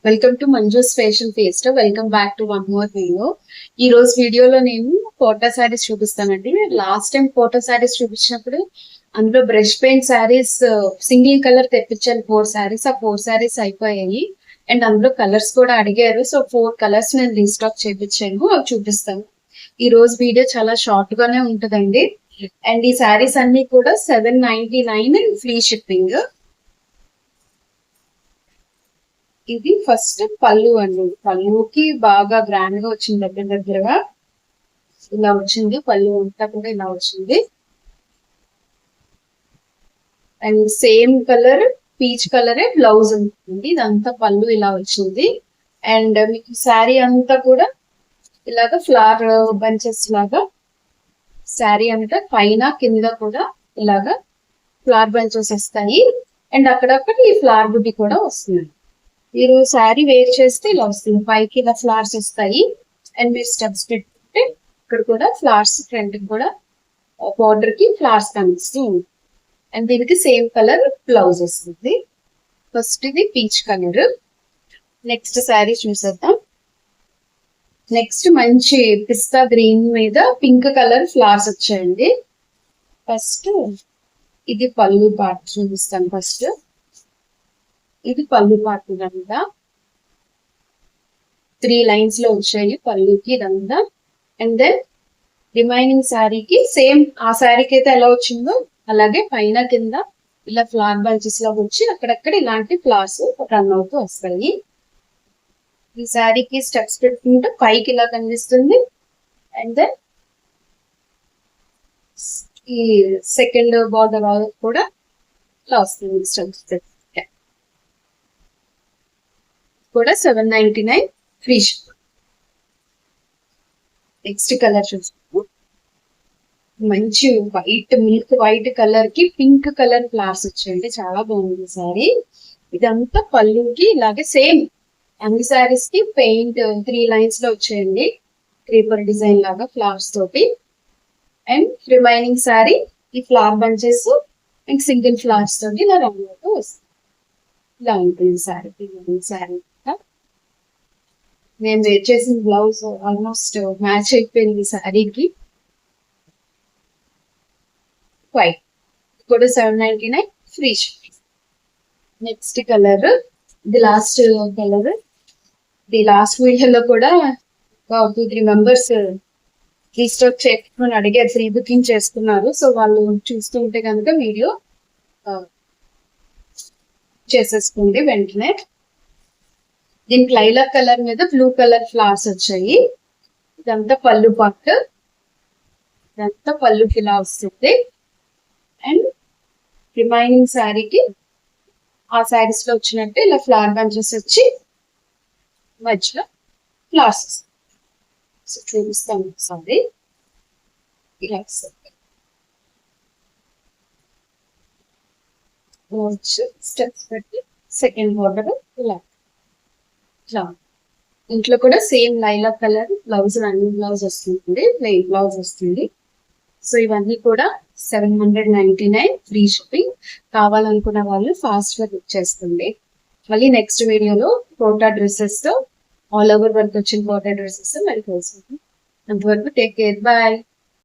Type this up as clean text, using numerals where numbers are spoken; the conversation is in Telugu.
Welcome to Manju's fashion fest. Welcome back to one more video. ఈ రోజు వీడియోలో నేను కోటా శారీస్ చూపిస్తానండి. లాస్ట్ టైం కోటా శారీస్ చూపించినప్పుడు అందులో brush paint saris single colour తెప్పించాను 4 శారీస్. ఆ 4 శారీస్ అయిపోయాయి అండ్ అందులో కలర్స్ కూడా అడిగారు. సో 4 కలర్స్ నేను రీస్టాక్ చేయించాను, అవి చూపిస్తాను. ఈ రోజు వీడియో చాలా షార్ట్ గానే ఉంటుందండి. అండ్ ఈ శారీస్ అన్ని కూడా 799 అండ్ ఫ్రీ షిప్పింగ్. ఇది ఫస్ట్ పళ్ళు అండి. పళ్ళుకి బాగా గ్రాండ్ గా వచ్చింది, దగ్గరగా ఇలా వచ్చింది. పళ్ళు అంతా కూడా ఇలా వచ్చింది అండ్ సేమ్ కలర్ పీచ్ కలరే బ్లౌజ్ ఉంటుంది. ఇదంతా పళ్ళు ఇలా వచ్చింది అండ్ మీకు శారీ అంతా కూడా ఇలాగా ఫ్లవర్ బంచెస్ లాగా శారీ అంతా పైన కింద కూడా ఇలాగా ఫ్లవర్ బంచెస్ వస్తాయి అండ్ అక్కడక్కడ ఈ ఫ్లవర్ బుడ్డి కూడా వస్తుంది. మీరు శారీ వేర్ చేస్తే ఇలా వస్తుంది, పైకి ఇలా ఫ్లవర్స్ వస్తాయి అండ్ మీరు స్టెప్స్ పెట్టుకుంటే ఇక్కడ కూడా ఫ్లవర్స్ ఫ్రంట్ కూడా బార్డర్ కి ఫ్లవర్స్ కనిపిస్తుంది అండ్ దీనికి సేమ్ కలర్ బ్లౌజ్ వస్తుంది. ఫస్ట్ ఇది పీచ్ కలర్. నెక్స్ట్ శారీ చూసేద్దాం. నెక్స్ట్ మంచి పిస్తా గ్రీన్ మీద పింక్ కలర్ ఫ్లవర్స్ వచ్చాయండి. ఫస్ట్ ఇది పళ్ళు పార్ట్ చూపిస్తాను. ఫస్ట్ ఇది పళ్ళు పార్ట్. ఇదంతా 3 లైన్స్ లో వచ్చాయి పళ్ళుకి ఇదంతా. అండ్ దెన్ రిమైనింగ్ శారీకి సేమ్ ఆ శారీకి అయితే ఎలా వచ్చిందో అలాగే పైన కింద ఇలా ఫ్లవర్ బంచెస్ లో వచ్చి అక్కడక్కడ ఇలాంటి ఫ్లవర్స్ రన్ అవుతూ వస్తాయి. ఈ శారీకి స్టెప్స్ పెట్టుకుంటే పైకి ఇలా కనిపిస్తుంది అండ్ దెన్ ఈ సెకండ్ బార్డర్ కూడా ఇలా వస్తుంది స్టెప్స్ కూడా 799 ఫ్రీ షిప్. నెక్స్ట్ కలర్ చూస్తాము. మంచి వైట్ మిల్క్ వైట్ కలర్ కి పింక్ కలర్ ఫ్లవర్స్ వచ్చాయండి, చాలా బాగుంది సారీ. ఇదంతా పళ్ళుకి ఇలాగే సేమ్ అన్ని శారీస్ కి పెయింట్ 3 లైన్స్ లో వచ్చాయండి, క్రీపర్ డిజైన్ లాగా ఫ్లవర్స్ తోటి. అండ్ రిమైనింగ్ శారీ ఈ flower bunches and single flowers తోటి ఇలా రౌండ్ అవుతూ వస్తుంది. ఇలా ఉంటుంది శారీ. శారీ నేను వేర్ చేసిన బ్లౌజ్ ఆల్మోస్ట్ మ్యాచ్ అయిపోయింది శారీకి. వైట్ కూడా 799 ఫ్రీ షిప్పింగ్. నెక్స్ట్ కలర్ ఇది లాస్ట్ కలర్. ఇది లాస్ట్ వీడియోలో కూడా 2-3 మెంబర్స్ రీస్టాక్ చేసుకుని అడిగారు, ఫ్రీ బుకింగ్ చేసుకున్నారు. సో వాళ్ళు చూస్తుంటే కనుక వీడియో చేసేసుకోండి వెంటనే. దీనికి లైలాక్ కలర్ మీద బ్లూ కలర్ ఫ్లవర్స్ వచ్చాయి. ఇదంతా పళ్ళు పార్ట్. ఇదంతా పళ్ళుకి ఇలా వస్తుంది అండ్ రిమైనింగ్ శారీకి ఆ శారీస్ లో వచ్చినట్టు ఇలా ఫ్లవర్ బంచెస్ వచ్చి మధ్యలో ఫ్లవర్స్ చూపిస్తాను ఒకసారి. ఇలా స్టెప్స్ పెట్టి సెకండ్ బార్డర్ ఇలా ఇంట్లో కూడా same lilac colour blouse running blouse వస్తుంది, ప్లెయిన్ బ్లౌజ్ వస్తుంది. సో ఇవన్నీ కూడా 799 ఫ్రీ షిప్పింగ్. కావాలనుకున్న వాళ్ళు ఫాస్ట్ గా బుక్ చేసుకోండి. మళ్ళీ నెక్స్ట్ వీడియోలో కోటా డ్రెస్సెస్ తో ఆల్ ఓవర్ వర్క్ వచ్చిన కోటా డ్రెస్సెస్ మరి కలిసి. అంతవరకు టేక్ కేర్, బాయ్.